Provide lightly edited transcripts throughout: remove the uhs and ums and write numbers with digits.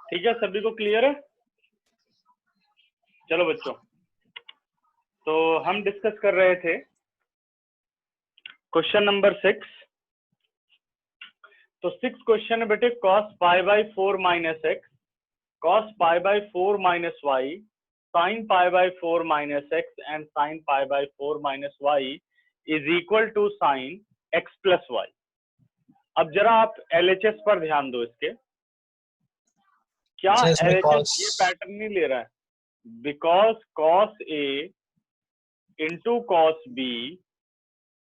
ठीक है, सभी को क्लियर है? चलो बच्चों, तो हम डिस्कस कर रहे थे क्वेश्चन नंबर 6। तो 6 क्वेश्चन है बेटे, cos pi by 4 minus x, cos pi by 4 minus y, sin pi by 4 minus x and sin pi by 4 minus y is equal to sin x plus y. अब जरा आप LHS पर ध्यान दो। इसके क्या LHS ये पैटर्न नहीं ले रहा है? Because cos A into cos B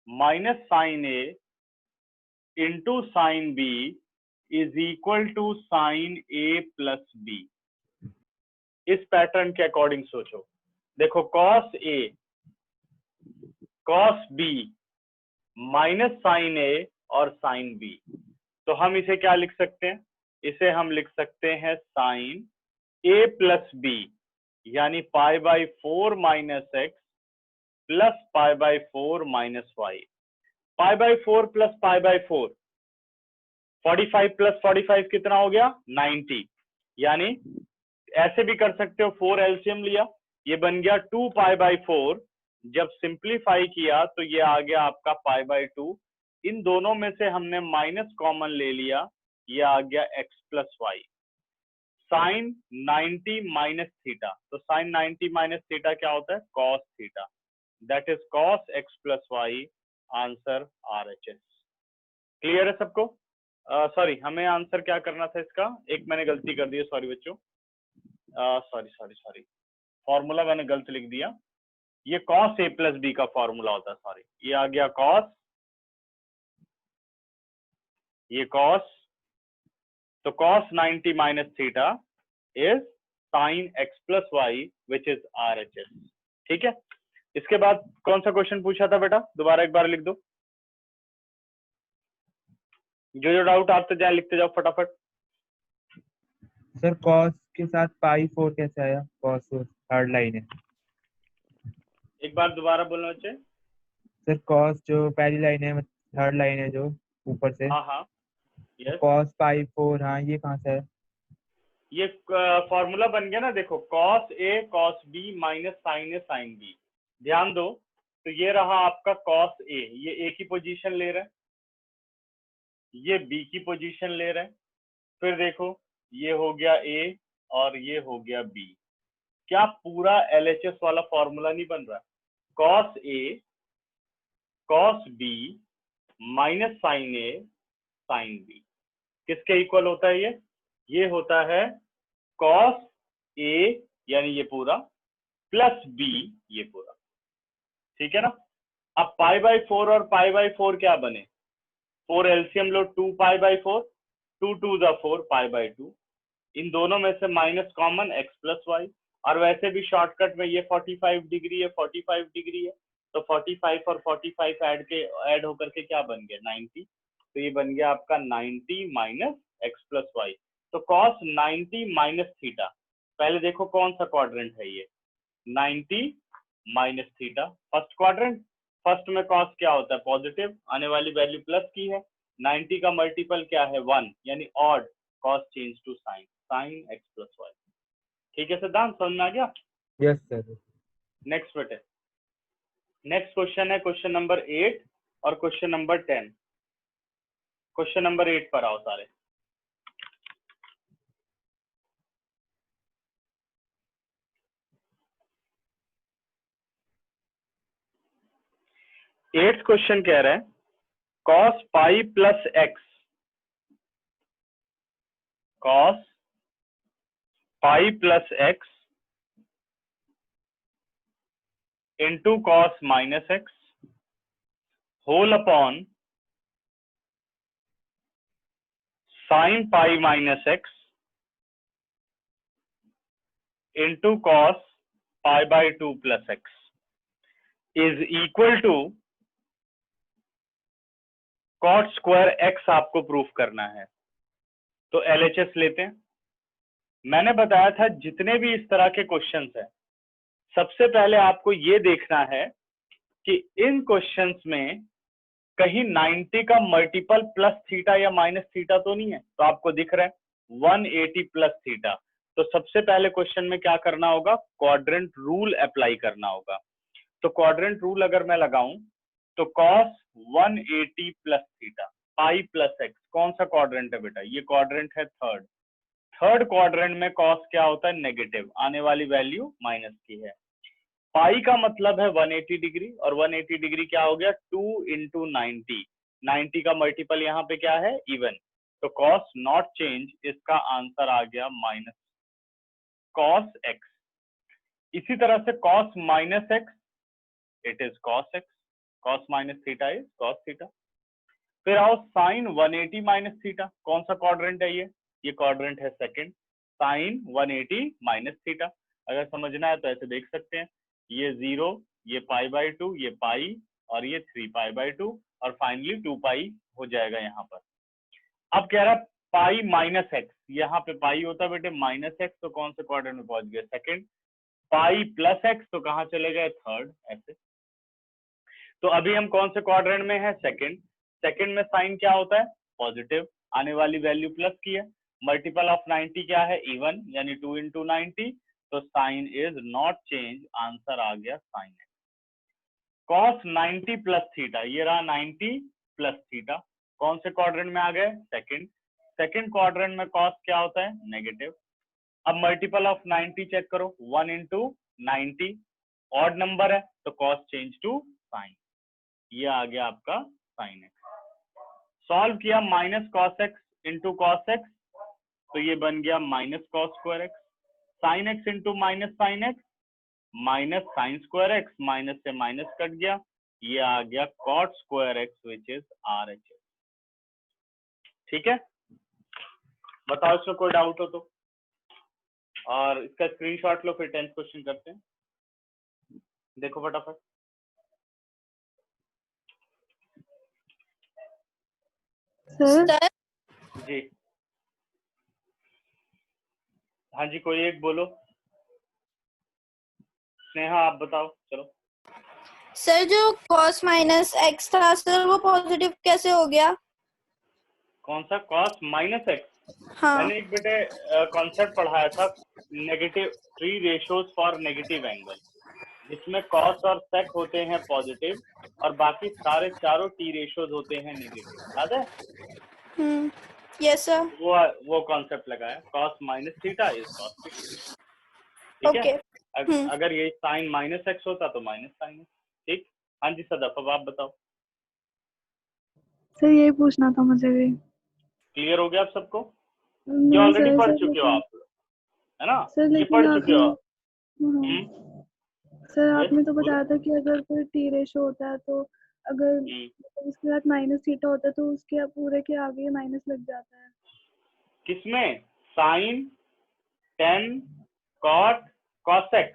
minus sin A into sin B is equal to sin A plus B। इस पैटर्न के अकॉर्डिंग सोचो। देखो, cos A cos B minus sin A और sin B, तो हम इसे क्या लिख सकते हैं? इसे हम लिख सकते हैं sin A प्लस B, यानी pi by 4 minus x plus pi by 4 minus y. Pi by 4 plus pi by 4, 45 plus 45 कितना हो गया? 90। यानी ऐसे भी कर सकते हो, 4 एलसीएम लिया, ये बन गया 2 पाई बाई 4। जब सिंप्लीफाई किया तो ये आ गया आपका पाई बाई 2। इन दोनों में से हमने माइनस कॉमन ले लिया, ये आ गया x plus y. Sine 90 minus theta, तो साइन 90 माइनस थीटा क्या होता है? Cos theta. That is cos x plus y. Answer RHS। Clear है सबको? सॉरी, हमें आंसर क्या करना था इसका? एक मैंने गलती कर दी है, सॉरी बच्चों, सॉरी, फॉर्मूला मैंने गलत लिख दिया। ये cos A प्लस B का फॉर्मूला होता है, सॉरी, ये आ गया cos, ये cos, तो cos 90 minus theta is sin x plus y which is RHS। ठीक है, इसके बाद कौन सा क्वेश्चन पूछा था बेटा? दोबारा एक बार लिख दो, जो डाउट आते जाए लिखते जाओ फटाफट। सर cos के साथ पाई 4 कैसे आया? cos थर्ड लाइन है। एक बार दोबारा बोलना बच्चे। सर cos जो पहली लाइन है, थर्ड लाइन है जो ऊपर से, हाँ यस, cos पाई 4, हाँ ये कहाँ से है? ये फॉर्मूला बन गया ना। देखो, cos A cos B minus sin A sin B। ध्यान दो, तो ये रहा आपका cos A, ये A की पोजीशन ले रहा है, ये B की पोजीशन ले रहा है। फिर देखो, ये हो गया A और ये हो गया B। क्या पूरा LHS वाला फॉर्मूला नहीं बन रहा? cos A cos B minus sin A sin B किसके इक्वल होता है? ये होता है cos A, यानी ये पूरा, प्लस B, ये पूरा। ठीक है ना? अब पाई बाई 4 और पाई बाई 4 क्या बने? 4 एलसीएम लो, 2 pi by 4, 2 to the 4 pi by 2। इन दोनों में से minus common x plus y, और वैसे भी शॉर्टकट में ये 45 डिग्री है, 45 डिग्री है, तो 45 और 45 ऐड होकर के क्या बन गया? 90। तो ये बन गया आपका 90 माइनस x प्लस वाई। तो cos 90 माइनस थीटा, पहले देखो कौन सा क्वाड्रेंट है ये? 90 minus theta, first quadrant. First में cos क्या होता है? पॉजिटिव, आने वाली वैल्यू प्लस की है। 90 का मल्टीपल क्या है? 1, यानी odd, cos change to sine, sine x plus y. ठीक है सिद्धांत, समझ में आ गया? Yes sir. नेक्स्ट बेटे, नेक्स्ट क्वेश्चन है क्वेश्चन नंबर 8 और क्वेश्चन नंबर 10। क्वेश्चन नंबर 8 पर आओ सारे। एट्थ क्वेश्चन कह रहे हैं cos pi plus x, cos pi plus x into cos minus x whole upon sine pi minus x into cos pi by 2 plus x is equal to cot square x आपको proof करना है। तो LHS लेते हैं। मैंने बताया था जितने भी इस तरह के क्वेश्चंस हैं, सबसे पहले आपको ये देखना है कि इन क्वेश्चंस में कहीं 90 का मल्टीपल प्लस थीटा या माइनस थीटा तो नहीं है। तो आपको दिख रहा है 180 प्लस थीटा। तो सबसे पहले क्वेश्चन में क्या करना होगा, क्वाड्रेंट रूल अप्लाई करना होगा। तो क्वाड्रेंट रूल अगर मैं लगाऊं तो cos 180 plus theta pi plus x, कौन सा क्वाड्रेंट है बेटा, ये क्वाड्रेंट है थर्ड। थर्ड क्वाड्रेंट में cos क्या होता है, नेगेटिव, आने वाली वैल्यू माइनस की है। पाई का मतलब है 180 डिग्री, और 180 डिग्री क्या हो गया, 2 इंटू 90, 90 का मल्टीपल यहाँ पे क्या है, इवन। तो cos नॉट चेंज, इसका आंसर आ गया माइनस cos x। इसी तरह से cos minus x, it is cos x, cos minus theta is cos theta. फिर आओ sin 180 माइनस थीटा, कौन सा क्वाड्रेंट है ये क्वाड्रेंट है सेकंड, sin 180 माइनस थीटा। अगर समझना है तो ऐसे देख सकते हैं, ये 0, ये π/2, ये पाई, और ये 3π/2, और फाइनली 2π हो जाएगा यहाँ पर। अब कह रहा है पाई माइनस एक्स, यहाँ पे पाई होता है बेटे माइनस एक्स, तो कौन से क्वाड्रेंट में पहुंच गए, सेकंड। पाई प्लस एक्स, तो कहाँ चले गए, थर्ड, ऐसे। तो अभी हम कौन से क्वाड्रेंट में है, सेकंड। सेकंड में साइन क्या होता है, पॉजिटिव, आने वाली वैल्यू प्लस की है, मल्टीपल ऑफ 90 क्या है, इवन, यानी 2 इंटू 90, तो sine is not change, answer आ गया sine x. cos 90 plus theta, ये रहा 90 प्लस थीटा, कौन से क्वाड्रेंट में आ गए, सेकंड। सेकंड क्वाड्रेंट में cos क्या होता है, नेगेटिव। अब मल्टीपल ऑफ 90 चेक करो, 1 इंटू 90, ऑड नंबर है तो cos चेंज टू साइन, ये आ गया आपका साइन एक्स। सॉल्व किया, minus cos x into cos x, तो ये बन गया minus cos square x, sine x into minus sine x, minus sine square x, minus से माइनस कट गया, ये आ गया cot square x which is RHS। ठीक है, बताओ इसमें कोई डाउट हो तो, और इसका स्क्रीनशॉट लो, फिर 10th क्वेश्चन करते हैं, देखो फटाफट। सर जी हाँ जी, कोई एक बोलो, स्नेहा आप बताओ, चलो। सर जो cos माइनस एक्स था सर, वो पॉजिटिव कैसे हो गया? कौन सा cos माइनस एक्स? हाँ। मैंने एक बेटे कॉन्सेप्ट पढ़ाया था, negative 3 ratios for negative angle, जिसमें cos और sec होते हैं पॉजिटिव, और बाकी सारे चारों t रेशियोज होते हैं नेगेटिव, याद है? Yes sir. वो कॉन्सेप्ट लगाया, cos minus theta is cos theta. ठीक ओके। है, अगर ये साइन माइनस एक्स होता तो माइनस साइन एक्स। ठीक, हाँ जी सदफ, अब आप बताओ। सर यही पूछना था मुझे भी। क्लियर हो गया आप सबको? ये ऑलरेडी पढ़ चुके हो आप, है ना? सर ये पढ़ चुके हो आप। सर आपने तो बताया था कि अगर कोई टी रेशो होता है तो अगर उसके साथ माइनस थीटा होता है तो उसके पूरे के आगे माइनस लग जाता है। किसमें? साइन, टेन, कॉट, कॉसेक,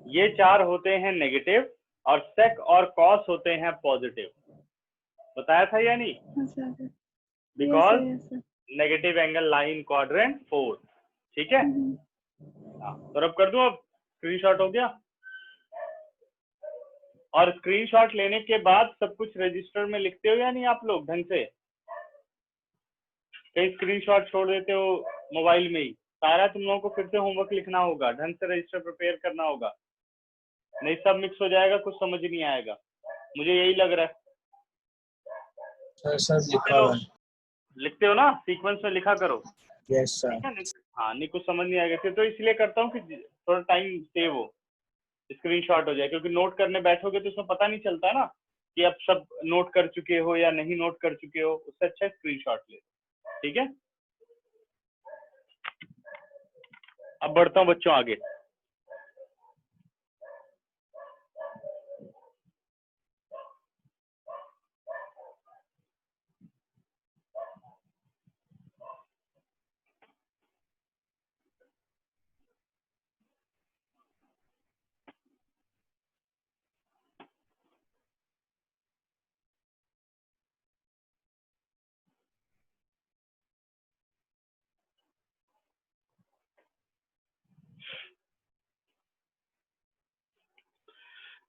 ये चार होते हैं नेगेटिव, और सेक और कॉस होते हैं पॉजिटिव। बताया था या नहीं? Because negative angle line quadrant 4। ठीक है, तो अब कर दूं, अब स्क्रीनशॉट हो गया। और स्क्रीनशॉट लेने के बाद सब कुछ रजिस्टर में लिखते हो या नहीं आप लोग ढंग से? कई स्क्रीनशॉट छोड़ देते हो मोबाइल में ही, सारा तुम लोगों को फिर से होमवर्क लिखना होगा, ढंग से रजिस्टर प्रिपेयर करना होगा, नहीं सब मिक्स हो जाएगा, कुछ समझ नहीं आएगा, मुझे यही लग रहा है। सर लिखते हो ना, सीक्वेंस में लिखा करो। Yes sir. हाँ, नहीं कुछ समझ नहीं आएगा फिर तो, इसलिए करता हूँ कि थोड़ा टाइम सेव हो, स्क्रीनशॉट हो जाए, क्योंकि नोट करने बैठोगे तो उसमें पता नहीं चलता ना कि आप सब नोट कर चुके हो या नहीं नोट कर चुके हो, उससे अच्छा स्क्रीनशॉट ले। ठीक है, अब बढ़ता हूँ बच्चों आगे।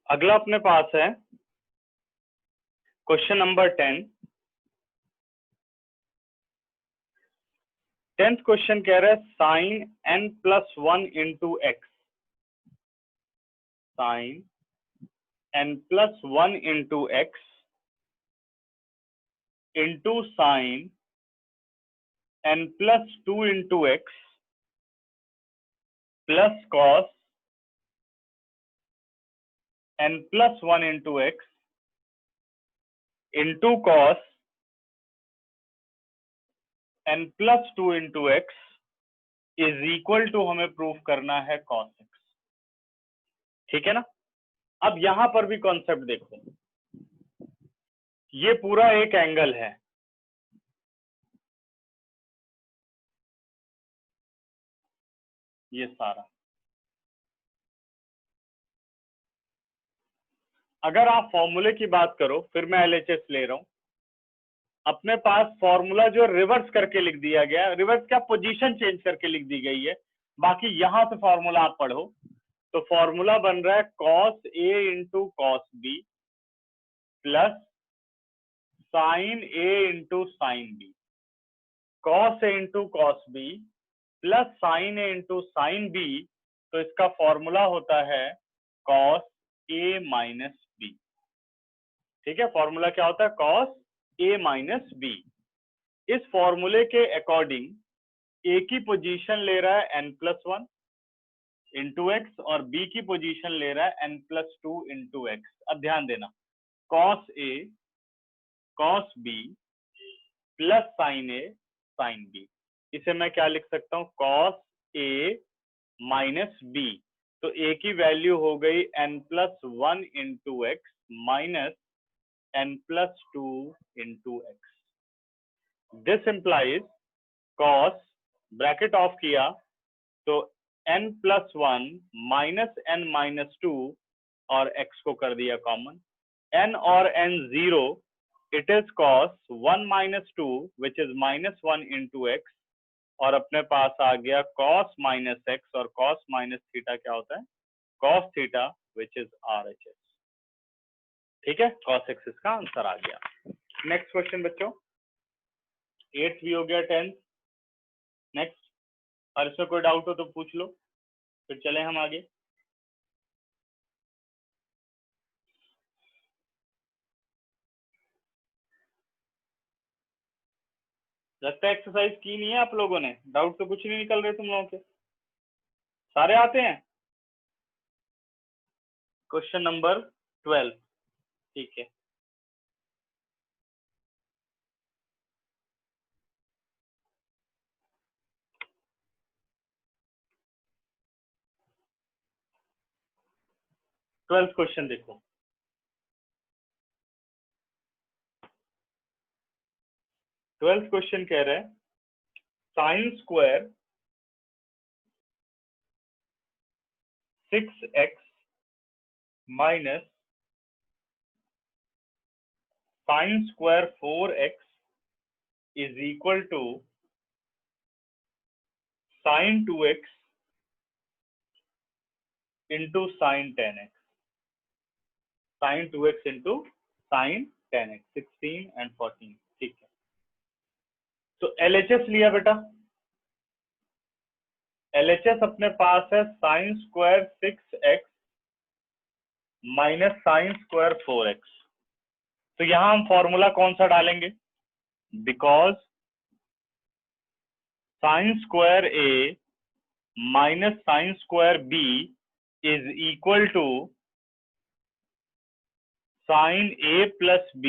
अगला अपने पास है क्वेश्चन नंबर 10। 10th क्वेश्चन कह रहा है sine n+1 into x, sine n+1 into x into sine n+2 into x plus cos n+1 into x into cos n+2 into x is equal to, हमें प्रूफ करना है cos x। ठीक है ना। अब यहां पर भी कॉन्सेप्ट देखो, ये पूरा एक एंगल है, ये सारा। अगर आप फॉर्मूले की बात करो, फिर मैं एलएचएस ले रहा हूं, अपने पास फॉर्मूला जो रिवर्स करके लिख दिया गया, रिवर्स क्या, पोजीशन चेंज करके लिख दी गई है, बाकी यहां से फॉर्मूला आप पढ़ो। तो फॉर्मूला बन रहा है cos A into cos B plus sine A into sine B, cos A into cos B plus sine A into sine B. तो इसका फॉर्मूला होता है cos A माइनस बी। ठीक है, फॉर्मूला क्या होता है, cos A माइनस बी। इस फॉर्मूले के अकॉर्डिंग A की पोजीशन ले रहा है n+1 इंटू एक्स और B की पोजीशन ले रहा है n+2 इंटू एक्स। अब ध्यान देना, cos A cos B plus sine A sine B, इसे मैं क्या लिख सकता हूं, cos A माइनस B। तो A की वैल्यू हो गई n+1 into x minus n+2 into x. This implies cos, bracket off किया तो n+1 माइनस n-2 और x को कर दिया कॉमन, n और n 0, it is cos 1 minus 2 which is -1 into x, और अपने पास आ गया cos माइनस एक्स, और cos माइनस थीटा क्या होता है, cos theta which is RHS। ठीक है, cos x इसका आंसर आ गया। नेक्स्ट क्वेश्चन बच्चों, 8th भी हो गया, 10th नेक्स्ट। और इसमें कोई डाउट हो तो पूछ लो, फिर चले हम आगे। लगता है एक्सरसाइज की नहीं है आप लोगों ने, डाउट तो कुछ नहीं निकल रहे तुम लोगों के, सारे आते हैं। क्वेश्चन नंबर 12, ठीक है। ट्वेल्थ क्वेश्चन देखो, ट्वेल्थ क्वेश्चन कह रहा है sine square 6x minus sine square 4x is equal to sine 2x into sine 10x, sine 2x into sine 10x, 16 and 14। ठीक है, तो LHS लिया बेटा, LHS अपने पास है sine square 6x minus sine square 4x। तो यहां हम फॉर्मूला कौन सा डालेंगे, because sine square A minus sine square B is equal to sine A plus B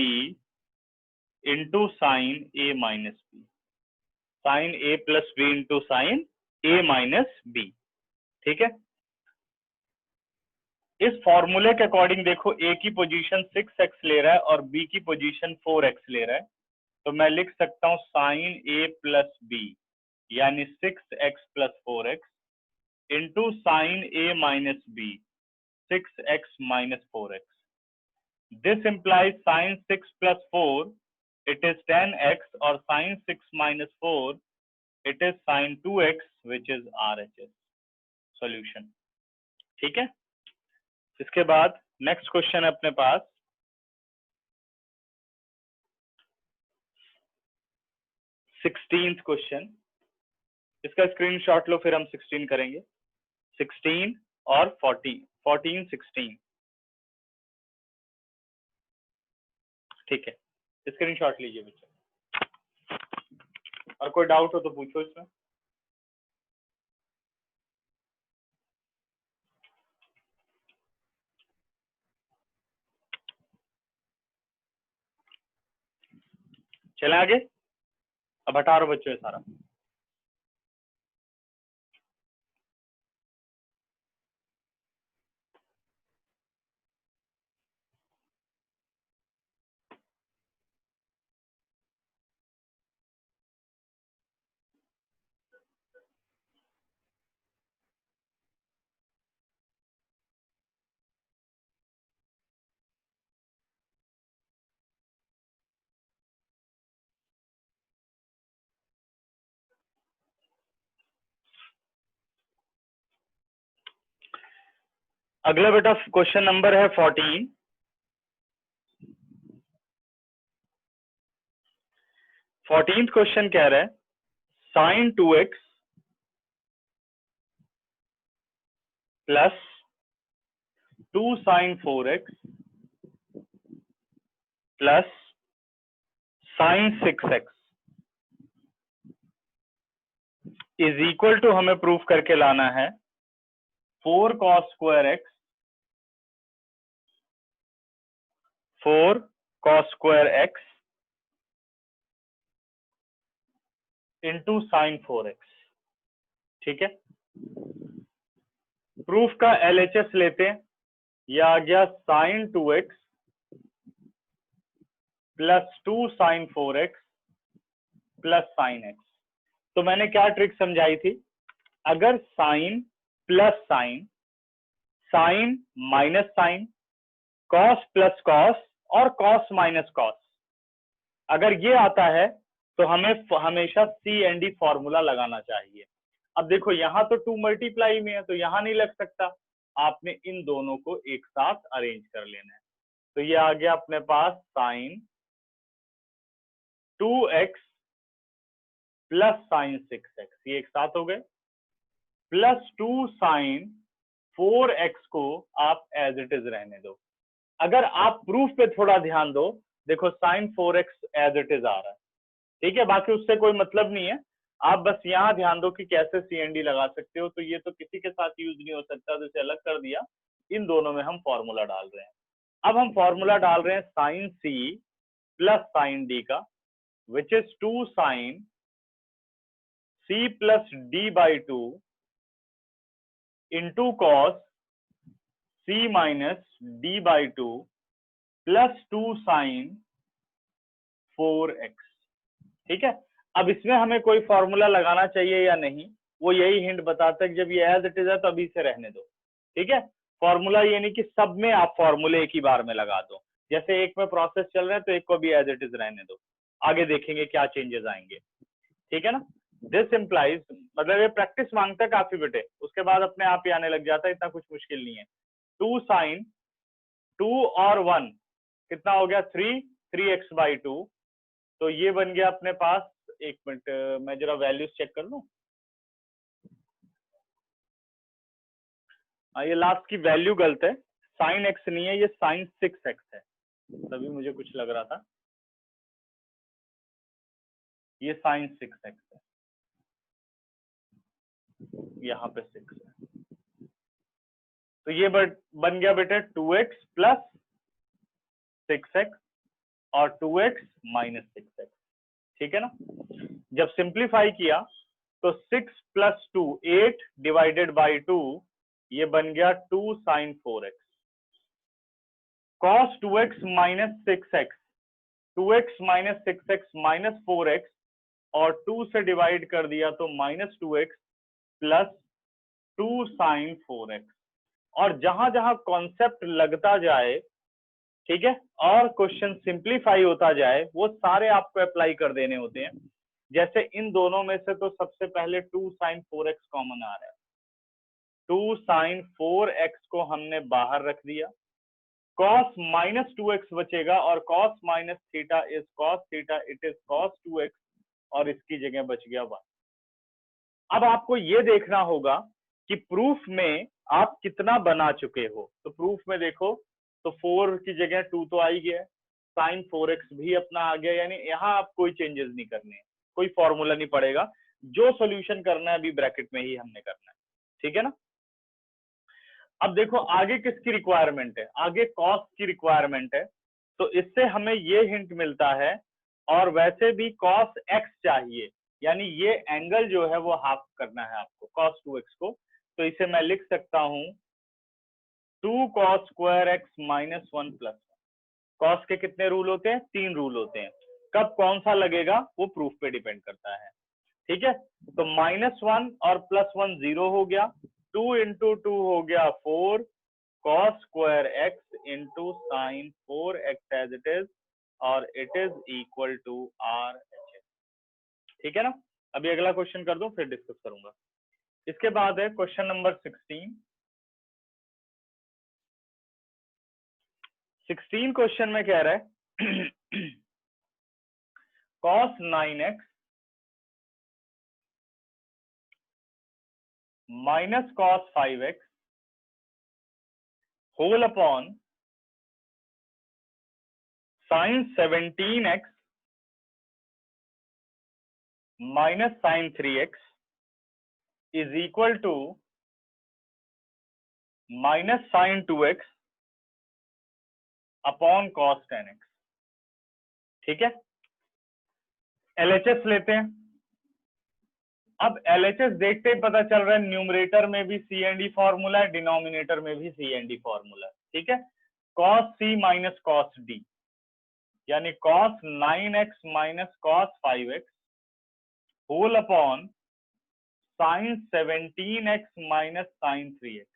into sine A minus B, sine A plus B into sine A minus B। ठीक है, इस फॉर्मूले के अकॉर्डिंग देखो, A की position 6x ले रहा है और B की पोजीशन 4x ले रहा है, तो मैं लिख सकता हूं साइन A प्लस B यानी 6x plus 4x into sine A minus B 6x minus 4x। This implies sine 6 plus 4 it is 10x और sine 6 minus 4 it is sine 2x which is RHS solution. ठीक है, इसके बाद next question है अपने पास 16th question, इसका screenshot लो, फिर हम 16 करेंगे। 16 और 14, 14 16, ठीक है, स्क्रीनशॉट लीजिए बच्चों। और कोई डाउट हो तो पूछो इसमें। चले आगे। अब हटा रहा बच्चों ये सारा। अगला बेटा क्वेश्चन नंबर है 14। 14th क्वेश्चन कह रहा है sin 2x plus 2 sin 4x plus sin 6x is equal to, हमें प्रूफ करके लाना है 4 cos square x 4 cos square x into sine 4x। ठीक है, प्रूफ का LHS लेते हैं। यह आ गया sine 2x plus 2 sine 4x plus sine x। तो मैंने क्या ट्रिक समझाई थी, अगर sine plus sine, sine minus sine, cos plus cos और कॉस माइनस कॉस, अगर ये आता है तो हमें हमेशा CND फॉर्मूला लगाना चाहिए। अब देखो यहाँ तो 2 मल्टीप्लाई में है तो यहाँ नहीं लग सकता, आपने इन दोनों को एक साथ अरेंज कर लेना है। तो ये आ गया अपने पास sign 2x plus sign 6x, ये एक साथ हो गए, प्लस 2 साइन 4x को आप एज इट इज रहने दो। अगर आप प्रूफ पे थोड़ा ध्यान दो, देखो sine 4x as it is आ रहा है, ठीक है, बाकी उससे कोई मतलब नहीं है। आप बस यहाँ ध्यान दो कि कैसे CND लगा सकते हो। तो ये तो किसी के साथ यूज नहीं हो सकता, तो इसे अलग कर दिया। इन दोनों में हम फॉर्मूला डाल रहे हैं। अब हम फॉर्मूला डाल रहे हैं sine C plus sine D का, which is 2 sine C plus D by 2 into cos C minus D by 2 plus 2 sine 4x। ठीक है, अब इसमें हमें कोई फॉर्मूला लगाना चाहिए या नहीं, वो यही हिंट बताता है कि जब ये एज इट इज है तो अभी इसे रहने दो। ठीक है, फॉर्मूला ये नहीं कि सब में आप फॉर्मूले एक ही बार में लगा दो, जैसे एक में प्रोसेस चल रहा है तो एक को भी एज इट इज रहने दो, आगे देखेंगे क्या चेंजेस आएंगे। ठीक है ना, दिस इम्प्लाइज, मतलब ये प्रैक्टिस मांगता है काफी बेटे, उसके बाद अपने आप ही आने लग जाता है, इतना कुछ मुश्किल नहीं है। 2 साइन 2 और 1 कितना हो गया 3, 3x बाई 2, तो ये बन गया अपने पास, एक मिनट मैं जरा वैल्यूज चेक कर लूं। ये लास्ट की वैल्यू गलत है, साइन x नहीं है, ये साइन 6x है, तभी मुझे कुछ लग रहा था। ये साइन 6x है, यहाँ पे 6 है, तो ये बन गया बेटे 2x प्लस 6x और 2x माइनस 6x। ठीक है ना, जब सिंप्लीफाई किया तो 6 प्लस 2 8 डिवाइडेड बाई 2, ये बन गया 2 sine 4x। Cos 2x minus 6x, 2x minus 6x minus 4x, और 2 से डिवाइड कर दिया तो minus 2x plus 2 sine 4x। और जहां जहां कॉन्सेप्ट लगता जाए, ठीक है, और क्वेश्चन सिंप्लीफाई होता जाए, वो सारे आपको अप्लाई कर देने होते हैं। जैसे इन दोनों में से तो सबसे पहले 2 साइन 4x कॉमन आ रहा है, 2 साइन 4x को हमने बाहर रख दिया, cos माइनस 2x बचेगा, और cos minus theta is cos theta, it is cos 2x, और इसकी जगह बच गया 1। अब आपको ये देखना होगा कि प्रूफ में आप कितना बना चुके हो। तो प्रूफ में देखो तो 4 की जगह 2 तो आ ही गया, साइन 4x भी अपना आ गया, यानी यहाँ आप कोई चेंजेस नहीं करने हैं, कोई फॉर्मूला नहीं पड़ेगा, जो सॉल्यूशन करना है अभी ब्रैकेट में ही हमने करना है, ठीक है ना। अब देखो आगे किसकी रिक्वायरमेंट है, आगे कॉस की रिक्वायरमेंट है, तो इससे हमें ये हिंट मिलता है, और वैसे भी कॉस x चाहिए, यानी ये एंगल जो है वो हाफ करना है आपको cos 2x को, तो इसे मैं लिख सकता हूं 2 cos square x minus 1 plus 1। Cos के कितने रूल होते हैं, 3 रूल होते हैं, कब कौन सा लगेगा वो प्रूफ पे डिपेंड करता है, ठीक है। तो -1 और +1 0 हो गया, 2 × 2 हो गया 4 cos square x into sine 4x as it is, और it is equal to RHS, ठीक है ना। अभी अगला क्वेश्चन कर दूं फिर डिस्कस करूंगा। इसके बाद है क्वेश्चन नंबर 16 क्वेश्चन में कह रहा है cos 9x minus cos 5x whole upon sin 17x minus sin 3x is equal to minus sin 2x upon cos 10x, ठीक है। LHS लेते हैं। अब LHS देखते ही पता चल रहा है न्यूमरेटर में भी C&D फॉर्मूला है, डिनोमिनेटर में भी C&D फॉर्मूला है, ठीक है। cos C minus cos D, यानी cos 9x minus cos 5x whole upon sin 17x minus sin 3x।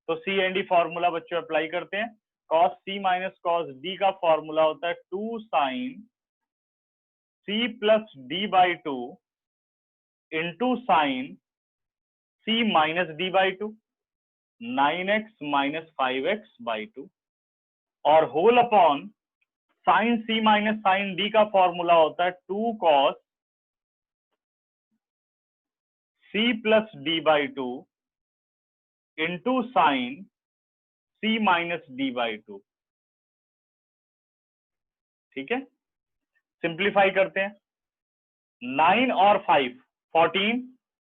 तो C&D फॉर्मूला बच्चों अप्लाई करते हैं। cos C minus cos D का फॉर्मूला होता है 2 sin C plus D by 2 into sine C minus D by 2, 9x minus 5x by 2, और whole upon sine C minus sine D का formula होता है 2 cos C plus D by 2 into sine C minus D by 2, ठीक है। Simplify करते हैं, 9 और 5 14,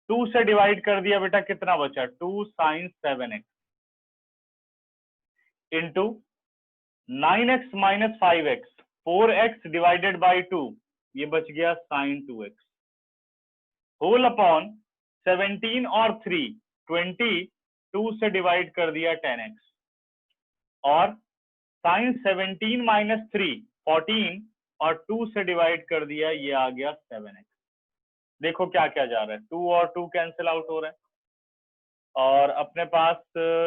2 से डिवाइड कर दिया बेटा, कितना बचा 2 sine 7x into 9x minus 5x 4x divided by 2, ये बच गया साइन 2x होल अपॉन 17 और 3 20, 2 से डिवाइड कर दिया 10x, और साइन 17 माइनस 3 14 और 2 से डिवाइड कर दिया, ये आ गया 7x। देखो क्या क्या जा रहा है, 2 और 2 कैंसिल आउट हो रहा है, और अपने पास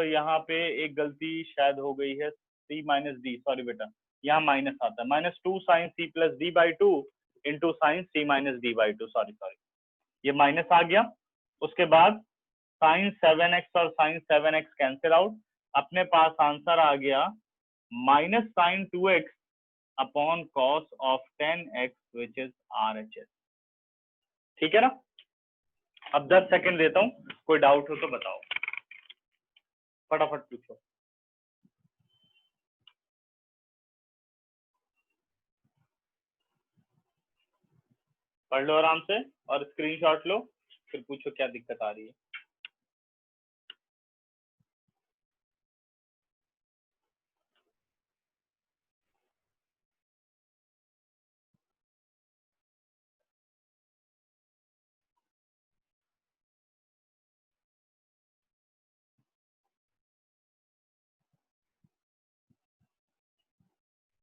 यहाँ पे एक गलती शायद हो गई है, C माइनस डी, सॉरी बेटा यहाँ माइनस आता है, -2 sine C plus D by 2 into sine C minus D by 2, sorry ये माइनस आ गया। उसके बाद साइन 7x और साइन 7x कैंसिल आउट, अपने पास आंसर आ गया minus sine 2x upon cos off 10x which is RHS, ठीक है ना। अब 10 सेकंड देता हूं, कोई डाउट हो तो बताओ, फटाफट पूछो। पढ़ लो आराम से और स्क्रीनशॉट लो, फिर पूछो क्या दिक्कत आ रही है।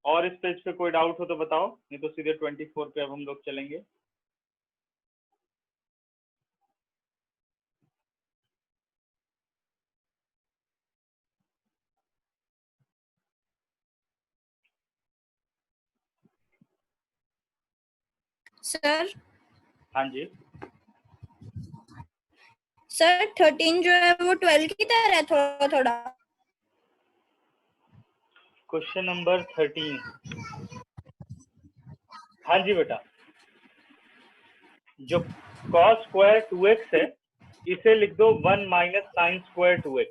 और इस पेज पे कोई डाउट हो तो बताओ, नहीं तो सीधे 24 पे अब हम लोग चलेंगे। सर हाँ जी, सर 13 जो है वो 12 की तरह है थोड़ा थोड़ा। क्वेश्चन नंबर 13, हाँ जी बेटा, जो cos स्क्वायर 2x है, इसे लिख दो 1 minus sine square 2x।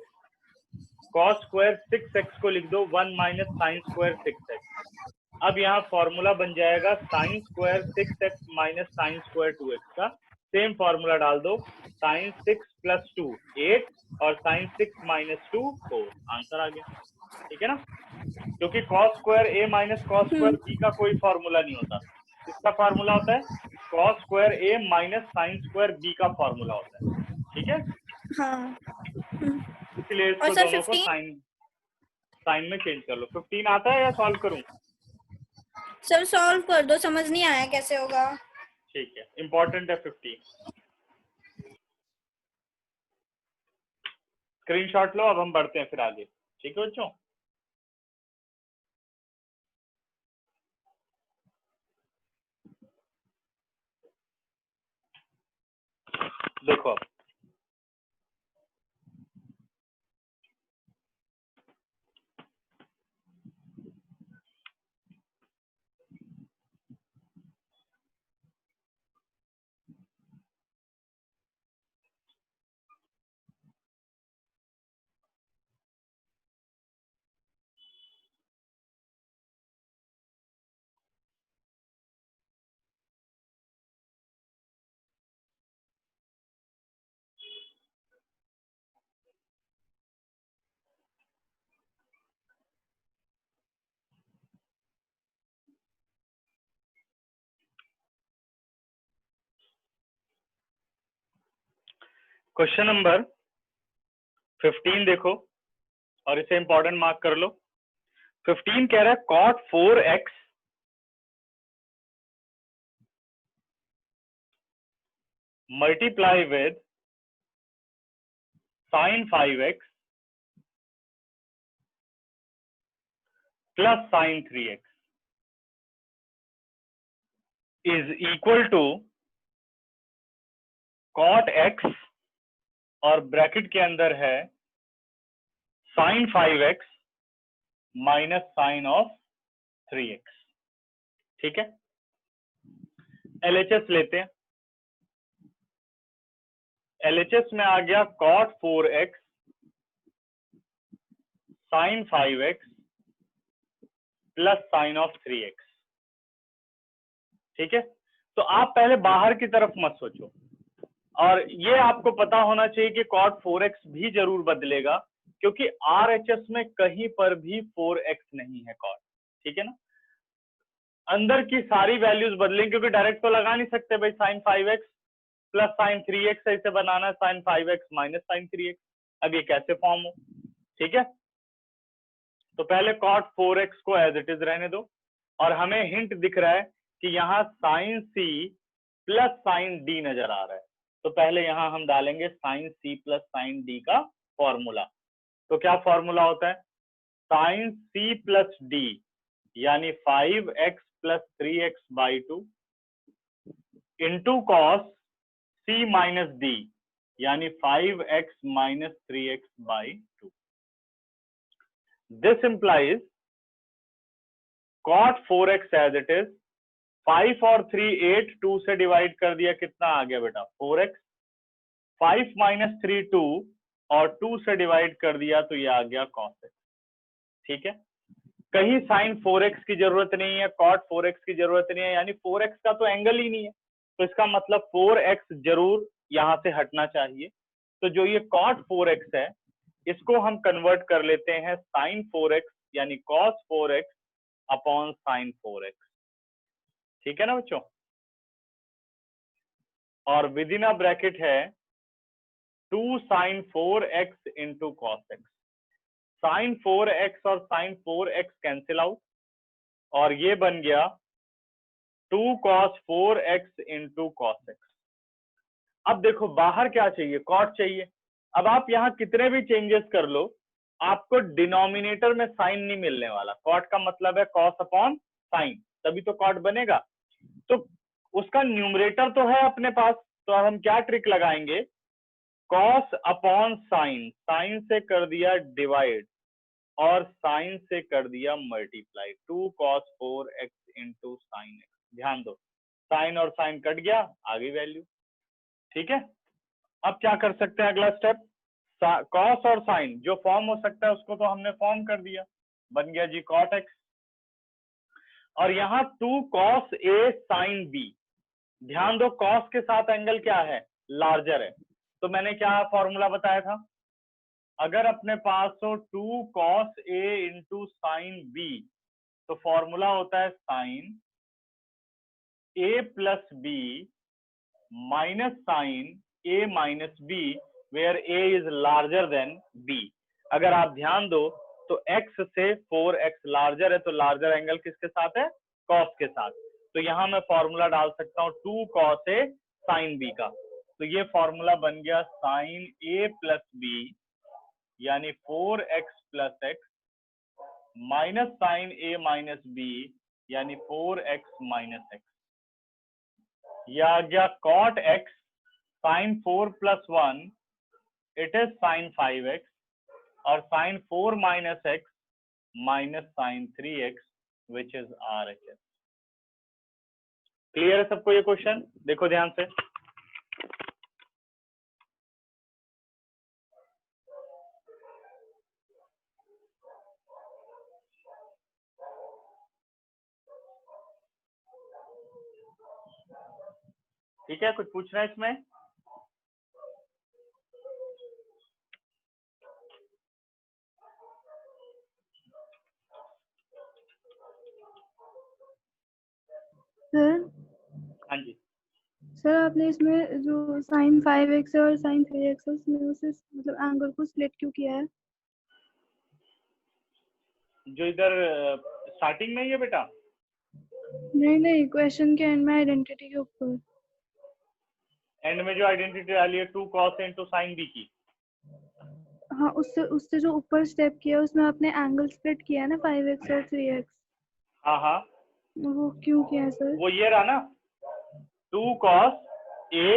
cos square 6x को लिख दो 1 माइनस साइन स्क्वायर 6x। अब यहाँ फॉर्मूला बन जाएगा sign square 6x minus sine square 2x का। सेम फॉर्मूला डाल दो, साइन 6 प्लस 2 8 और साइन 6 माइनस 2 4। आंसर आ गया, ठीक है ना। क्योंकि cos square a minus cos square b का कोई फॉर्मूला नहीं होता, इसका फॉर्मूला होता है cos square a minus sine square b का फॉर्मूला होता है, ठीक है। हाँ। इसलिए और इसको सर दोनों को 15? साइन में चेंज कर लो। 15 आता है या सॉल्व करूं? सर सॉल्व कर दो, समझ नहीं आया कैसे होगा। ठीक है, इंपॉर्टेंट है 15। स्क्रीनशॉट लो, अब हम बढ़ते हैं फिर आगे, ठीक है बच्चों। देखो क्वेश्चन नंबर 15 देखो और इसे इंपॉर्टेंट मार्क कर लो। 15 कह रहा है cot 4x multiply with sin 5x plus sin 3x is equal to cot x और ब्रैकेट के अंदर है sin 5x minus sign of 3x, ठीक है। LHS लेते हैं, LHS में आ गया cot 4x sin 5x plus sign of 3x, ठीक है। तो आप पहले बाहर की तरफ मत सोचो, और ये आपको पता होना चाहिए कि cot 4x भी जरूर बदलेगा, क्योंकि RHS में कहीं पर भी 4x नहीं है cot, ठीक है ना। अंदर की सारी वैल्यूज बदलेंगे, क्योंकि डायरेक्ट तो लगा नहीं सकते भाई sin 5x plus sign 3x, ऐसे बनाना है sin 5x minus sign 3x। अब ये कैसे फॉर्म हो, ठीक है। तो पहले cot 4x को एज इट इज रहने दो, और हमें हिंट दिख रहा है कि यहाँ sin c plus sine d नजर आ रहा है, तो पहले यहाँ हम डालेंगे sin c plus sine d का फॉर्मूला। तो क्या फॉर्मूला होता है, sin c प्लस d यानी 5x plus 3x by 2 into cos c minus d यानी 5x minus 3x by 2। This implies cot 4x as it is 5 और 3 8, 2 से divide कर दिया, कितना आ गया बेटा 4x, 5 माइनस 3 2 और 2 से डिवाइड कर दिया तो ये आ गया cos x, ठीक है। कहीं sin 4x की जरूरत नहीं है, cot 4x की जरूरत नहीं है, यानी 4x का तो एंगल ही नहीं है, तो इसका मतलब 4x जरूर यहां से हटना चाहिए। तो जो ये cot 4x है, इसको हम कन्वर्ट कर लेते हैं sin 4x यानी cos 4x upon sin 4x, ठीक है ना बच्चों। और विद इन अ ब्रैकेट है 2 sin 4x into cos x। sin 4x और sin 4x कैंसिल आउट, और ये बन गया 2 cos 4x into cos x। अब देखो बाहर क्या चाहिए, cot चाहिए। अब आप यहाँ कितने भी चेंजेस कर लो, आपको डिनोमिनेटर में साइन नहीं मिलने वाला। cot का मतलब है cos अपॉन साइन, तभी तो cot बनेगा। तो उसका न्यूमरेटर तो है अपने पास, तो अब हम क्या ट्रिक लगाएंगे, cos अपॉन साइन, साइन से कर दिया डिवाइड और साइन से कर दिया multiply, 2 cos 4x into sign x। ध्यान दो, साइन और साइन कट गया, आ गई वैल्यू। ठीक है, अब क्या कर सकते हैं अगला स्टेप, कॉस और साइन जो फॉर्म हो सकता है उसको तो हमने फॉर्म कर दिया, बन गया जी कॉट एक्स। और यहाँ 2 cos A sin B, ध्यान दो कॉस के साथ एंगल क्या है, लार्जर है, तो मैंने क्या फॉर्मूला बताया था, अगर अपने पास हो 2 cos A into sine B, तो फॉर्मूला होता है sine A plus B minus sine A minus B, where A is larger than B। अगर आप ध्यान दो तो x से 4x लार्जर है, तो लार्जर एंगल किसके साथ है, cos के साथ, तो यहां मैं फॉर्मूला डाल सकता हूं 2 cos A sin B का, तो ये फॉर्मूला बन गया साइन A प्लस B यानी 4x plus x minus sine A minus B यानी 4x माइनस x, यह आ गया cot x sin 4 plus 1 it is sin 5x, और sin 4 minus x minus sin 3x which is RHS। Clear है सबको ये question, देखो ध्यान से, ठीक है, कुछ पूछना है इसमें, सर हाँ जी, सर आपने इसमें जो साइन 5x है और साइन 3x है उसमें उसे मतलब एंगल को स्प्लिट क्यों किया है? जो इधर स्टार्टिंग में ही है बेटा, नहीं क्वेश्चन के एंड में आइडेंटिटी के ऊपर। एंड में जो आइडेंटिटी डाली है 2 cos इंटू साइन B की, हाँ उससे उससे जो ऊपर स्टेप किया उसमें आपने एंगल स्प्लिट किया है ना 5x और 3x, हाँ हाँ, वो क्यों किया है सर? वो ये रहा ना 2 cos A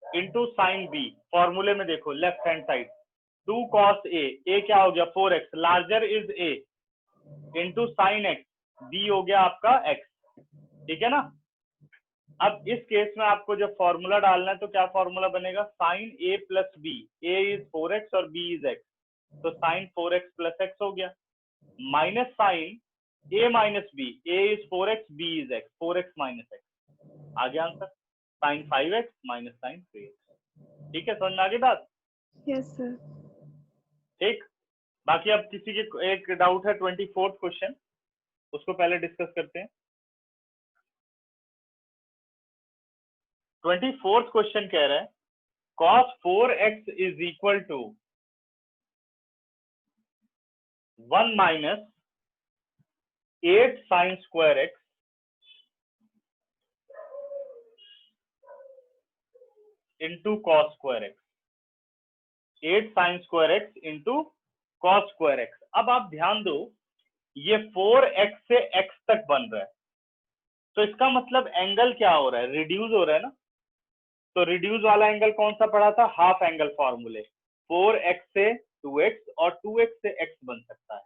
into sine B, फॉर्मूले में देखो left hand side 2 cos A क्या हो गया 4x, larger is A into sign x, B हो गया आपका x, ठीक है ना। अब इस केस में आपको जब फॉर्मूला डालना है तो क्या फॉर्मूला बनेगा, sine A plus B, A is 4x और B इज x, तो साइन 4x प्लस x हो गया, minus sine A minus B, A is 4x B is x, 4x minus x, आ गया answer sign 5x minus sign 3x। ठीक है, समझ में आ गई बात, यस सर। ठीक। बाकी अब किसी के एक डाउट है 24th क्वेश्चन, उसको पहले डिस्कस करते हैं। 24th क्वेश्चन कह रहा है cos 4x is equal to 1 minus 8 sine square x into cos square x, 8 sine square x into cos square x। अब आप ध्यान दो ये 4x से x तक बन रहा है, तो इसका मतलब एंगल क्या हो रहा है, रिड्यूस हो रहा है ना, तो रिड्यूस वाला एंगल कौन सा पड़ा था, हाफ एंगल फॉर्मूले, 4x से 2x और 2x से x बन सकता है।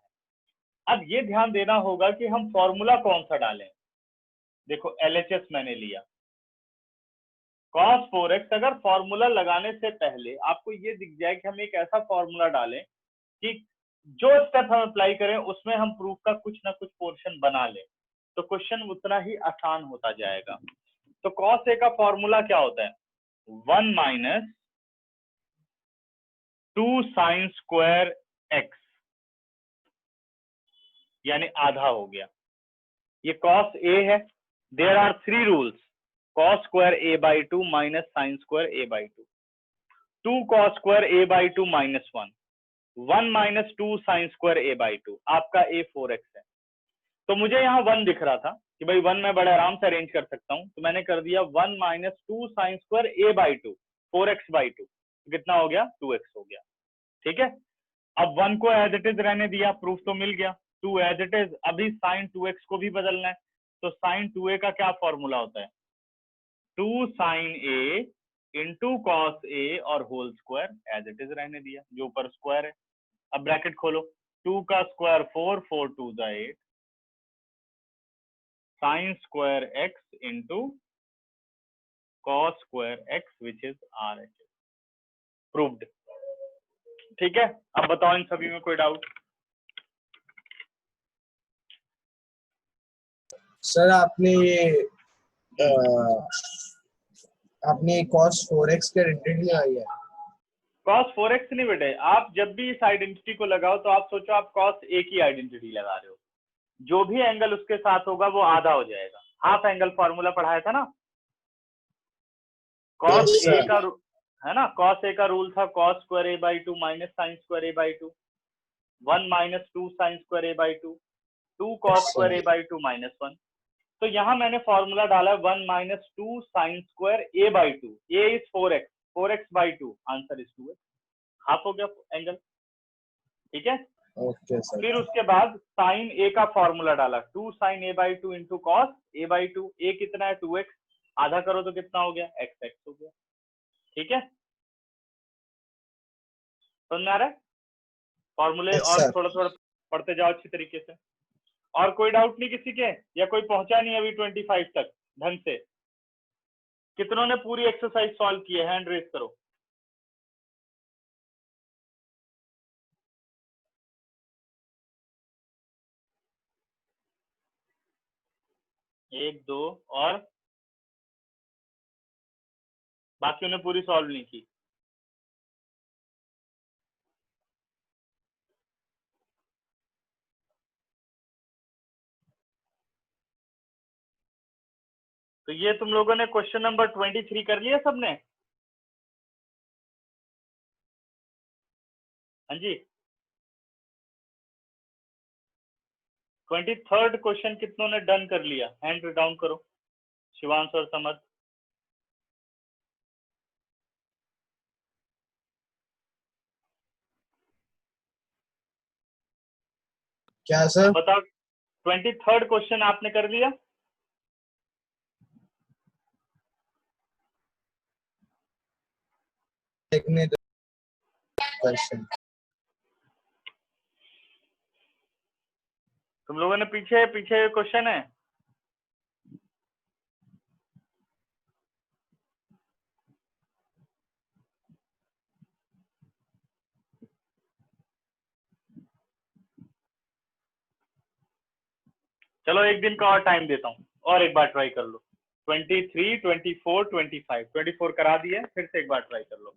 अब ये ध्यान देना होगा कि हम फॉर्मूला कौन सा डालें, देखो LHS मैंने लिया cos 4x, अगर फॉर्मूला लगाने से पहले आपको ये दिख जाए कि हम एक ऐसा फॉर्मूला डालें कि जो स्टेप हम अप्लाई करें उसमें हम प्रूफ का कुछ ना कुछ पोर्शन बना लें, तो क्वेश्चन उतना ही आसान होता जाएगा। तो cos A का फॉर्मूला क्या होता है, 1 माइनस 2 साइन स्क्वायर x, यानी आधा हो गया, ये cos A है, there are 3 rules, cos square A by 2 minus sine square A by 2, 2 cos square A by 2 minus 1 minus 2 sine square A by 2, आपका A 4x है। तो मुझे यहाँ 1 दिख रहा था कि भाई 1 मैं बड़े आराम से अरेंज कर सकता हूँ, तो मैंने कर दिया 1 minus 2 sine square A by 2, 4x by 2, कितना हो गया 2x हो गया, ठीक है। अब 1 को एज इट इज रहने दिया, प्रूफ तो मिल गया, 2 एज इट इज, अभी साइन 2x को भी बदलना है, तो साइन 2a का क्या फॉर्मूला होता है, 2 sine A into cos A और whole square, as it is रहने दिया, जो ऊपर स्क्वायर है। अब ब्रैकेट खोलो, 2 का square 4, 4 2 8, sine square x into cos square x which is RHS. Proved. ठीक है, अब बताओ इन सभी में कोई डाउट? सर आपने ये cos 4x की आइडेंटिटी लगाई है। cos 4x नहीं बेटे, आप जब भी इस आइडेंटिटी को लगाओ तो आप सोचो आप cos a की आइडेंटिटी लगा रहे हो, जो भी एंगल उसके साथ होगा वो आधा हो जाएगा। हाफ एंगल फॉर्मूला पढ़ाया था ना, cos Yes, a sir. का है ना, cos a का रूल था cos square a by 2 minus sin square a by 2, 1 minus 2 sin square a by 2, 2 cos square a by 2 minus 1। तो यहाँ मैंने फॉर्मूला डाला 1 minus 2 sin square a by 2, a is 4x, 4x by 2, answer is 2x, half हो गया angle. ठीक है, okay sir. फिर उसके बाद sin a का फॉर्मूला डाला 2 sin a by 2 into cos a by 2, a कितना है 2x, आधा करो तो कितना हो गया x हो गया। ठीक है, समझ में आ रहा है फॉर्मूले? Yes, और sir. थोड़ा थोड़ा पढ़ते जाओ अच्छी तरीके से। और कोई डाउट नहीं किसी के, या कोई पहुंचा नहीं अभी 25 तक ढंग से? कितनों ने पूरी एक्सरसाइज सॉल्व की है, हैंड रेज करो। एक दो, और बाकियों ने पूरी सॉल्व नहीं की। तो ये तुम लोगों ने क्वेश्चन नंबर 23 कर लिया सबने? हाँ जी, 23rd क्वेश्चन कितनों ने डन कर लिया, हैंड डाउन करो। शिवांश और समर्थ। क्या सर? बताओ 23rd क्वेश्चन आपने कर लिया? देखने दो क्वेश्चन। तुम लोगों ने पीछे पीछे क्वेश्चन है? चलो एक दिन का और टाइम देता हूँ, और एक बार ट्राई कर लो। 23, 24, 25, 24 करा दिए, फिर से एक बार ट्राई कर लो।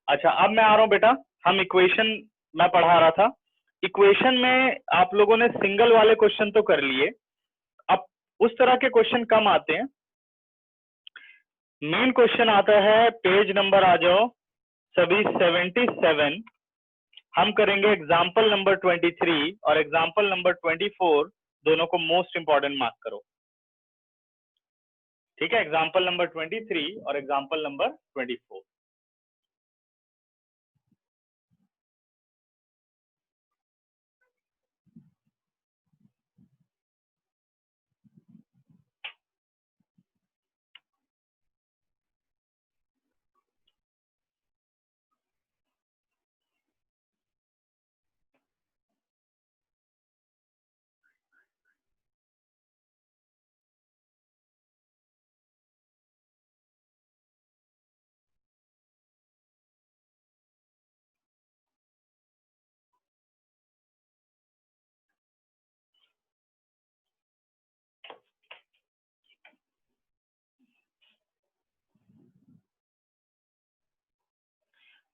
अच्छा, अब मैं आ रहा हूँ बेटा, हम इक्वेशन मैं पढ़ा रहा था, इक्वेशन में आप लोगों ने सिंगल वाले क्वेश्चन तो कर लिए, अब उस तरह के क्वेश्चन कम आते हैं। मेन क्वेश्चन आता है, पेज नंबर आ जाओ सभी 77। हम करेंगे एग्जाम्पल नंबर 23 और एग्जाम्पल नंबर 24, दोनों को मोस्ट इंपॉर्टेंट मार्क करो। ठीक है, एग्जाम्पल नंबर 23 और example number 24।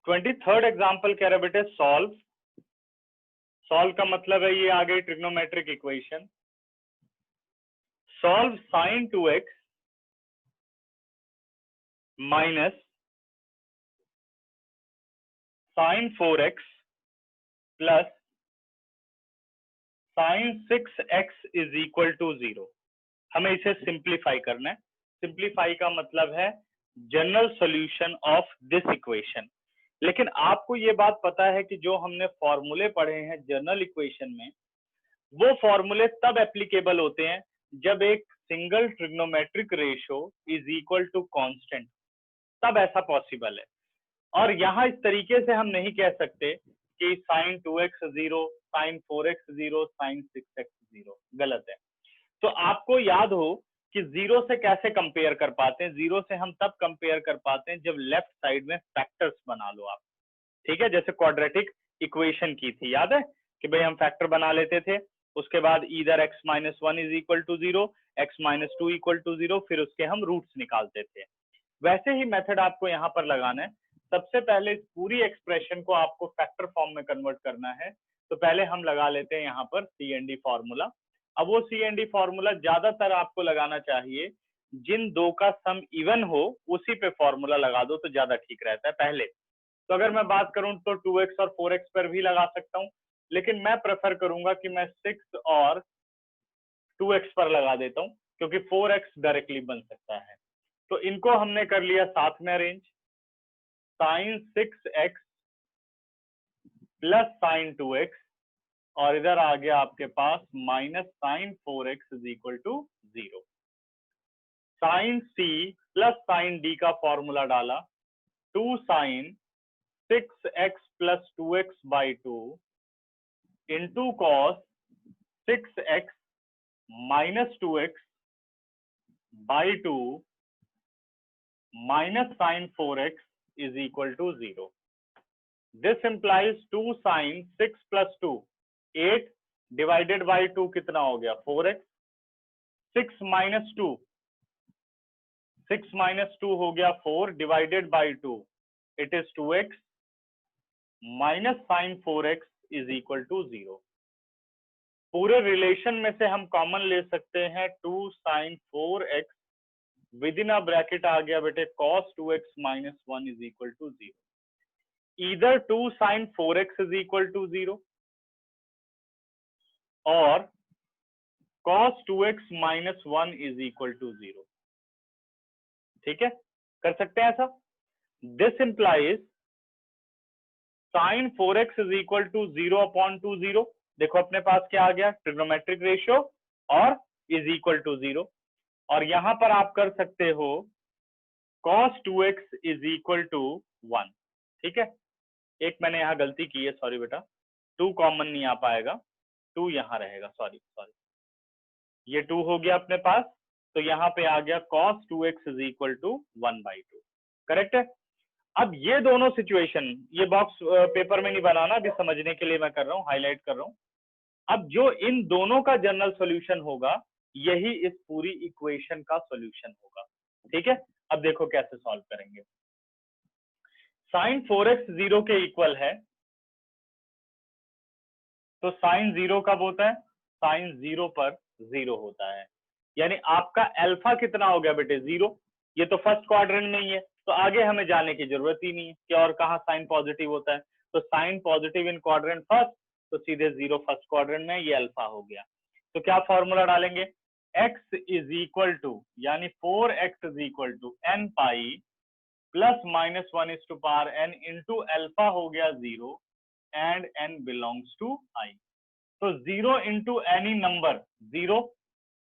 Twenty third example कह रहे बेटे सॉल्व। सॉल्व का मतलब है ये आ गई trigonometric equation. Solve sin 2x minus sin 4x plus sin 6x is equal to 0। हमें इसे सिंप्लीफाई करना है। सिंप्लीफाई का मतलब है general solution of this equation. लेकिन आपको ये बात पता है कि जो हमने फॉर्मूले पढ़े हैं जनरल इक्वेशन में, वो फॉर्मूले तब एप्लीकेबल होते हैं जब एक single trigonometric ratio is equal to constant, तब ऐसा पॉसिबल है। और यहाँ इस तरीके से हम नहीं कह सकते कि sin 2x 0, sin 4x 0, sin 6x 0, गलत है। तो आपको याद हो कि जीरो से कैसे कंपेयर कर पाते हैं। जीरो से हम तब कंपेयर कर पाते हैं जब लेफ्ट साइड में फैक्टर्स बना लो आप, ठीक है। जैसे क्वाड्रेटिक इक्वेशन की थी, याद है कि भाई हम फैक्टर बना लेते थे, उसके बाद इधर x minus one is equal to zero, x minus two equal to zero, फिर उसके हम रूट्स निकालते थे। वैसे ही मेथड आपको यहाँ पर लगाना है। सबसे पहले इस पूरी एक्सप्रेशन को आपको फैक्टर फॉर्म में कन्वर्ट करना है, तो पहले हम लगा लेते हैं यहाँ पर CND फॉर्मूला। अब वो CND फॉर्मूला ज्यादातर आपको लगाना चाहिए जिन दो का सम इवन हो, उसी पे फॉर्मूला लगा दो तो ज्यादा ठीक रहता है पहले। तो अगर मैं बात करूं तो 2x और 4x पर भी लगा सकता हूं, लेकिन मैं प्रेफर करूंगा कि मैं 6 और 2x पर लगा देता हूं, क्योंकि 4x डायरेक्टली बन सकता है। तो इनको हमने कर लिया साथ में arrange, sign 6x plus sign 2x, और इधर आ गया आपके पास minus sine 4x is equal to 0। Sine C plus sine D का फॉर्मूला डाला, 2 sine 6x plus 2x by 2 into cos 6x minus 2x by 2 minus sine 4x is equal to 0। This implies 2 sine 6 plus 2 8 divided by 2 कितना हो गया 4x, 6 minus 2 हो गया 4 divided by 2 it is 2x minus sine 4x is equal to 0। पूरे relation में से हम common ले सकते हैं 2 sine 4x, within a bracket आ गया बेटे cos 2x minus 1 is equal to 0। Either 2 sine 4x is equal to 0 और cos 2x minus 1 is equal to 0। ठीक है, कर सकते हैं ऐसा। This implies sine 4x is equal to 0 upon 2 0। देखो अपने पास क्या आ गया, ट्रिग्नोमेट्रिक रेशियो और इज इक्वल टू 0। और यहां पर आप कर सकते हो cos 2x is equal to 1। ठीक है, एक मैंने यहां गलती की है, सॉरी बेटा, 2 कॉमन नहीं आ पाएगा, 2 यहां रहेगा, सॉरी सॉरी, ये 2 हो गया अपने पास, तो यहाँ पे आ गया cos 2x is equal to 1/2। Correct है। अब ये दोनों सिचुएशन, ये बॉक्स पेपर में नहीं बनाना, अभी समझने के लिए मैं कर रहा हूँ, हाईलाइट कर रहा हूँ। अब जो इन दोनों का जनरल सॉल्यूशन होगा, यही इस पूरी इक्वेशन का सॉल्यूशन होगा। ठीक है, अब देखो कैसे सॉल्व करेंगे। साइन 4x 0 के इक्वल है, तो साइन 0 कब होता है, साइन 0 पर 0 होता है, यानी आपका अल्फा कितना हो गया बेटे 0। ये तो फर्स्ट क्वाड्रेंट में ही है, तो आगे हमें जाने की जरूरत ही नहीं है कि और कहाँ साइन पॉजिटिव होता है। तो sine positive in quadrant first, तो सीधे 0 फर्स्ट क्वाड्रेंट में, ये अल्फा हो गया। तो क्या फॉर्मूला डालेंगे, x इज इक्वल टू, यानी 4x is equal to n pi plus minus 1 is to power n into alpha हो गया 0 and n belongs to i। तो 0 इंटू एनी नंबर 0,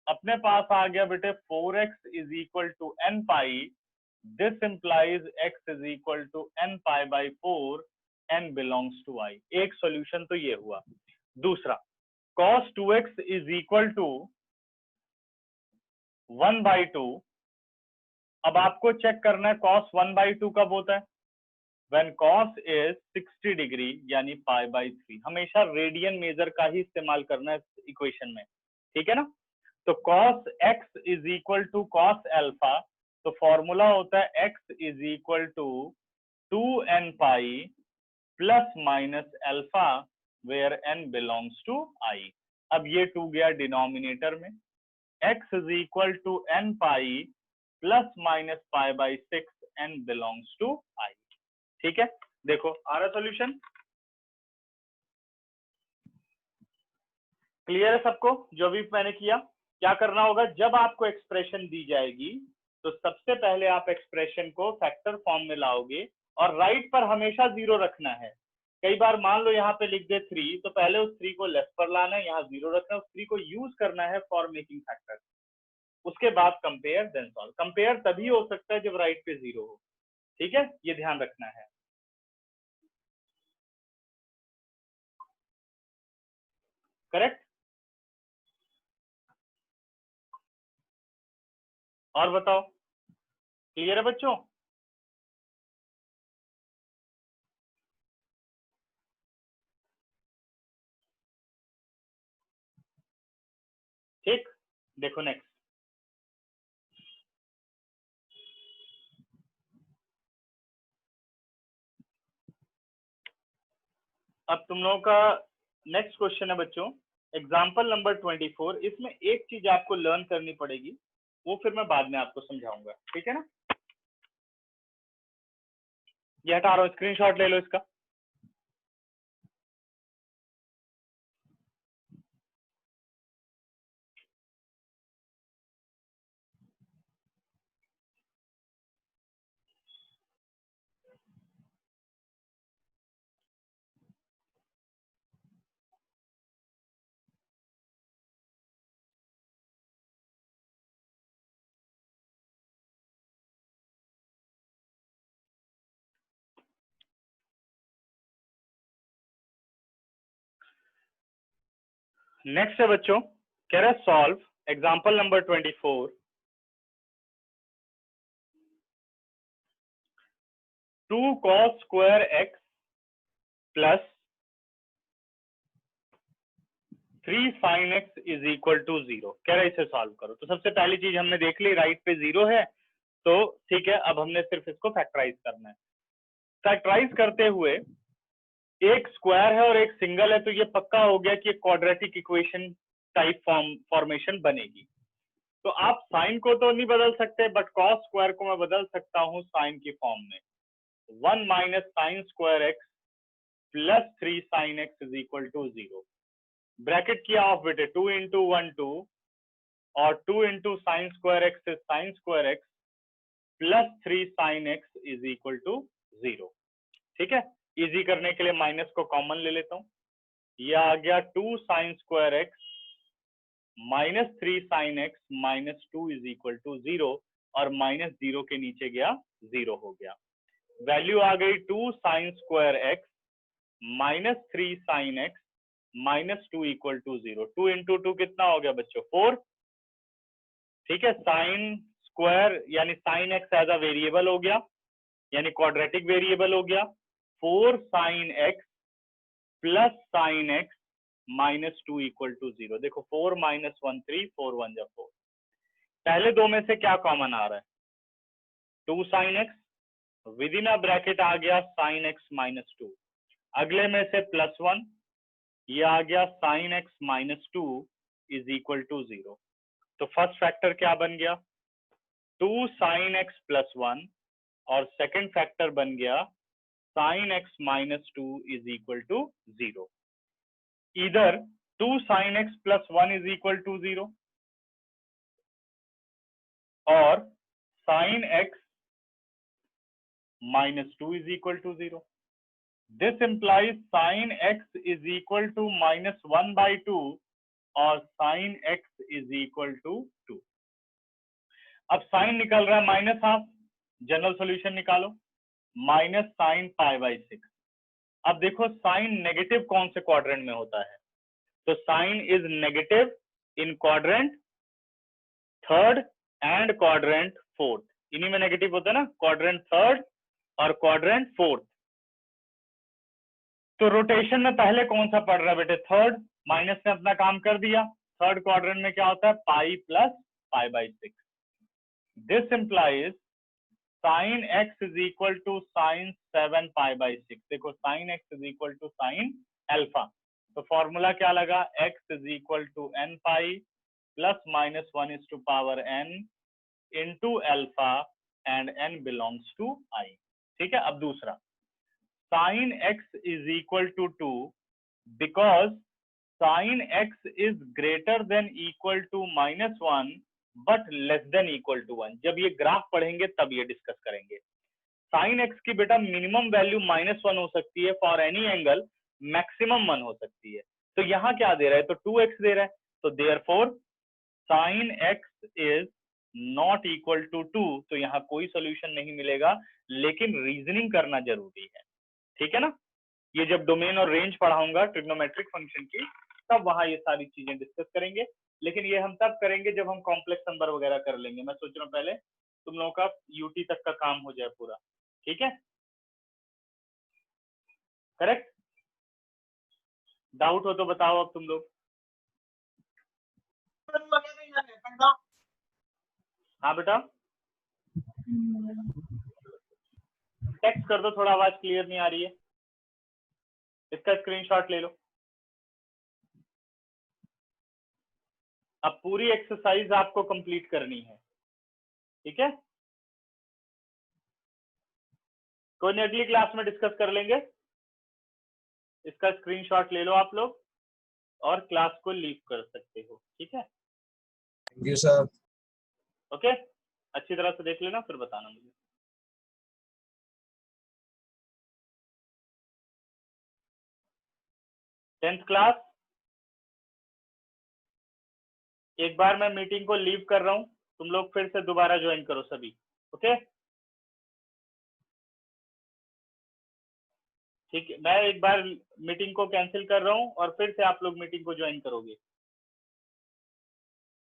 अपने पास आ गया बेटे 4x is equal to n pi, this implies x is equal to n pi by 4, n belongs to i। एक solution तो ये हुआ। दूसरा, cos 2x is equal to 1/2। अब आपको चेक करना है cos 1/2 कब होता है, when cos is 60 डिग्री यानी π/3। हमेशा रेडियन मेजर का ही इस्तेमाल करना है इक्वेशन में, ठीक है ना। तो cos x is equal to cos alpha, तो फॉर्मूला होता है x is equal to 2n pi plus minus alpha where n belongs to i। अब ये 2 गया डिनोमिनेटर में, x is equal to n pi plus minus π/6, n belongs to i। ठीक है, देखो आ रहा सॉल्यूशन, क्लियर है सबको। जो भी मैंने किया, क्या करना होगा, जब आपको एक्सप्रेशन दी जाएगी तो सबसे पहले आप एक्सप्रेशन को फैक्टर फॉर्म में लाओगे और राइट पर हमेशा 0 रखना है। कई बार मान लो यहाँ पे लिख दे 3, तो पहले उस 3 को लेफ्ट पर लाना है, यहाँ 0 रखना है, उस 3 को यूज करना है फॉर मेकिंग फैक्टर। उसके बाद कंपेयर देन सॉल्व। कंपेयर तभी हो सकता है जब राइट पे 0 हो। ठीक है, ये ध्यान रखना है। करेक्ट। और बताओ, क्लियर है बच्चों? ठीक, देखो नेक्स्ट। अब तुम लोगों का नेक्स्ट क्वेश्चन है बच्चों, एग्जाम्पल नंबर 24। इसमें एक चीज आपको लर्न करनी पड़ेगी, वो फिर मैं बाद में आपको समझाऊंगा, ठीक है ना? ये हटा रहा हूं, स्क्रीनशॉट ले लो इसका। नेक्स्ट है बच्चों, कह रहा है solve example number 24। 2 cos square x plus 3 sin x is equal to 0। कह रहा है इसे सॉल्व करो। तो सबसे पहली चीज हमने देख ली, राइट पे 0 है, तो ठीक है, अब हमने सिर्फ इसको फैक्टराइज करना है। फैक्टराइज करते हुए एक स्क्वायर है और एक सिंगल है, तो ये पक्का हो गया कि क्वाड्रेटिक इक्वेशन टाइप फॉर्मेशन बनेगी। तो आप साइन को तो नहीं बदल सकते, बट कॉस स्क्वायर को मैं बदल सकता हूं साइन की फॉर्म में। 1 minus sine square x plus 3 sine x is equal to 0। Bracket किया ऑफ बेटे, 2 इंटू 1 2 और 2 into sine square x is sine square x plus 3 sine x is equal to 0। ठीक है, इजी करने के लिए माइनस को कॉमन ले लेता हूं। यह आ गया 2 sine square x minus 3 sine x minus 2 is equal to 0, और माइनस 0 के नीचे गया 0 हो गया। वैल्यू आ गई 2 sine square x minus 3 sine x minus 2 equal to 0। 2 into 2 कितना हो गया बच्चों? 4। ठीक है, साइन स्क्वायर यानी sine x as a variable हो गया, यानी क्वाड्रेटिक वेरिएबल हो गया। 4 sine x plus sine x minus 2 equal to 0। देखो 4 माइनस 1 3, 4 1 जा 4। पहले दो में से क्या कॉमन आ रहा है? 2 sine x, within a bracket आ गया साइन एक्स माइनस 2। अगले में से प्लस 1, ये आ गया sine x minus 2 is equal to 0। तो फर्स्ट फैक्टर क्या बन गया? 2 साइन एक्स प्लस 1, और सेकंड फैक्टर बन गया sine x minus 2 is equal to 0। इधर 2 sine x plus 1 is equal to 0 और sine x minus 2 is equal to 0. This implies sin x is equal to minus 1 by 2 और sin x is equal to 2. अब sign निकल रहा है minus half, general solution निकालो, minus sine pi by 6। अब देखो sign negative कौन से क्वाड्रेंट में होता है? तो sine is negative in quadrant third and quadrant fourth. इन्हीं में नेगेटिव होता है ना, क्वाड्रेंट थर्ड और क्वाड्रेंट फोर्थ। तो रोटेशन में पहले कौन सा पड़ रहा है बेटे? थर्ड। माइनस ने अपना काम कर दिया। थर्ड क्वाड्रेंट में क्या होता है? Pi plus pi by 6। This implies sine x is equal to sine 7 pi by 6। देखो sine x is equal to sine alpha. तो फॉर्मूला क्या लगा? X is equal to n pi plus minus 1 is to power n into alpha and n belongs to I. ठीक है, अब दूसरा sin x is equal to 2 because sin x is greater than equal to minus 1 but less than equal to 1। जब ये graph पढ़ेंगे तब ये discuss करेंगे। sin x की बेटा मिनिमम वैल्यू -1 हो सकती है फॉर एनी एंगल, मैक्सिमम 1 हो सकती है। तो यहाँ क्या दे रहा है? तो 2x दे रहा है। तो therefore sin x is not equal to 2। तो यहाँ कोई सोल्यूशन नहीं मिलेगा, लेकिन रीजनिंग करना जरूरी है। ठीक है ना? ये जब डोमेन और रेंज पढ़ाऊंगा ट्रिग्नोमेट्रिक फंक्शन की, तब वहां ये सारी चीजें डिस्कस करेंगे। लेकिन ये हम तब करेंगे जब हम कॉम्प्लेक्स नंबर वगैरह कर लेंगे। मैं सोच रहा हूँ पहले तुम लोगों का यूटी तक का काम हो जाए पूरा, ठीक है? करेक्ट? डाउट हो तो बताओ अब तुम लोग। हाँ बेटा, टेक्स्ट कर दो, थोड़ा आवाज क्लियर नहीं आ रही है। इसका स्क्रीनशॉट ले लो। अब पूरी एक्सरसाइज आपको कंप्लीट करनी है, ठीक है? कोई नहीं, अगली क्लास में डिस्कस कर लेंगे। इसका स्क्रीनशॉट ले लो आप लोग और क्लास को लीव कर सकते हो, ठीक है? Thank you sir. ओके, अच्छी तरह से देख लेना, फिर बताना मुझे। टेंथ क्लास, एक बार मैं मीटिंग को लीव कर रहा हूं, तुम लोग फिर से दोबारा ज्वाइन करो सभी, ओके? ठीक है, मैं एक बार मीटिंग को कैंसिल कर रहा हूं और फिर से आप लोग मीटिंग को ज्वाइन करोगे।